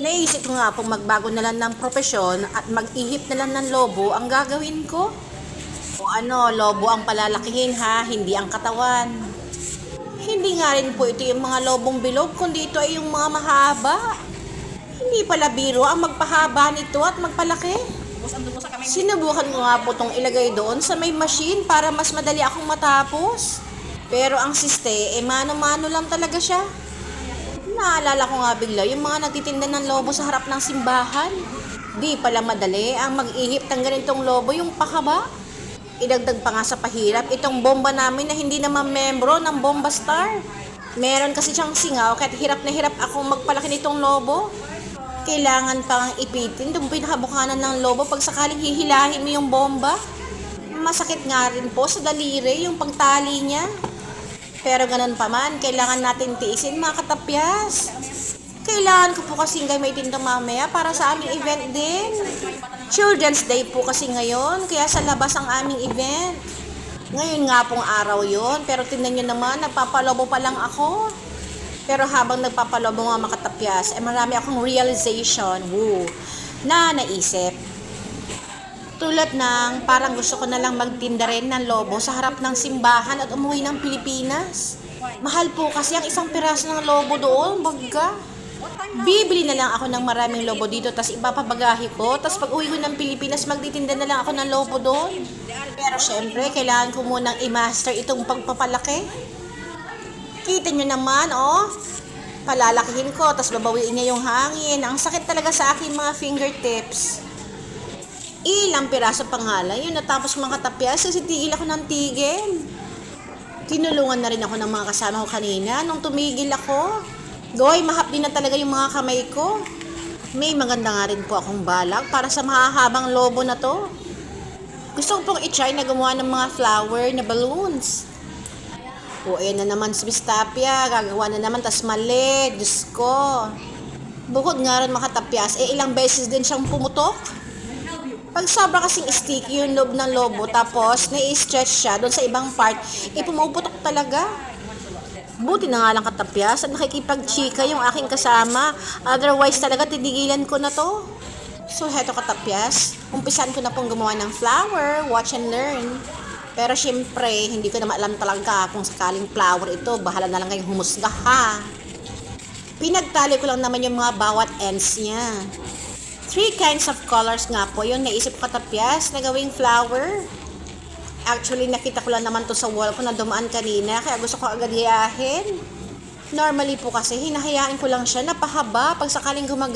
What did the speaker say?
Naisip ko nga pong magbago na lang ng propesyon at mag-ihip na lang ng lobo ang gagawin ko. O ano, lobo ang palalakihin ha, hindi ang katawan. Hindi nga rin po ito yung mga lobong bilog, kundi ito ay yung mga mahaba. Hindi pala biro ang magpahaba nito at magpalaki. Sinubukan ko nga po itong ilagay doon sa may machine para mas madali akong matapos. Pero ang siste, mano-mano lang talaga siya. Naalala ko nga bigla yung mga nagtitinda ng lobo sa harap ng simbahan. Di pala madali ang mag-ihip ng ganitong lobo yung pakaba. Idagdag pa nga sa pahirap itong bomba namin na hindi naman membro ng Bomba Star. Meron kasi siyang singaw kahit hirap na hirap akong magpalaki nitong lobo. Kailangan pang ipitin itong pinakabukanan ng lobo pag sakaling hihilahin mo yung bomba. Masakit nga rin po sa daliri yung pagtali niya. Pero ganun pa man, kailangan natin tiisin mga katapyas. Kailangan ko po kasing gamitin ito mamaya para sa aming event din. Children's Day po kasi ngayon, kaya sa labas ang aming event. Ngayon nga pong araw yon, pero tingnan nyo naman, nagpapalobo pa lang ako. Pero habang nagpapalobo mga makatapyas, marami akong realization, na naisip. Tulad ng parang gusto ko na lang magtinda rin ng lobo sa harap ng simbahan at umuwi ng Pilipinas. Mahal po kasi ang isang piraso ng lobo doon, bagga. Bibili na lang ako ng maraming lobo dito, tas ipapabagahe ko, tas pag uwi ko ng Pilipinas, magtitinda na lang ako ng lobo doon. Pero syempre, kailangan ko munang i-master itong pagpapalaki. Kita nyo naman, palalakihin ko, tas babawiin niya yung hangin. Ang sakit talaga sa aking mga fingertips. Ilang piraso pa nga lang yun, natapos mga katapyas kasi tigil ako ng tigil. Tinulungan na rin ako ng mga kasama ko kanina nung tumigil ako. Goy, mahapdi na talaga yung mga kamay ko. May maganda nga rin po akong balak para sa mahahabang lobo na to. Gusto ko pong i-try na gumawa ng mga flower na balloons. O ayan na naman si Miss Tapia, gagawa na naman, tas mali, Diyos ko. Bukod nga rin makatapyas, ilang beses din siyang pumutok. Pag sobra kasing sticky yung loob ng lobo, tapos nai-stretch siya doon sa ibang part, pumuputok talaga. Buti na nga lang katapyas at nakikipag-chika yung aking kasama. Otherwise talaga titigilan ko na to. So heto katapyas, umpisan ko na pong gumawa ng flower, watch and learn. Pero syempre, hindi ko naman alam talaga kung sakaling flower ito, bahala na lang kayong humusga ha. Pinagtali ko lang naman yung mga bawat ends niya. 3 kinds of colors nga po yung naisip ko katapyas na gawing flower. Actually, nakita ko lang naman to sa wall ko na dumaan kanina, kaya gusto ko agad hiyahin. Normally po kasi, hinahayaan ko lang siya na pahaba pag sakaling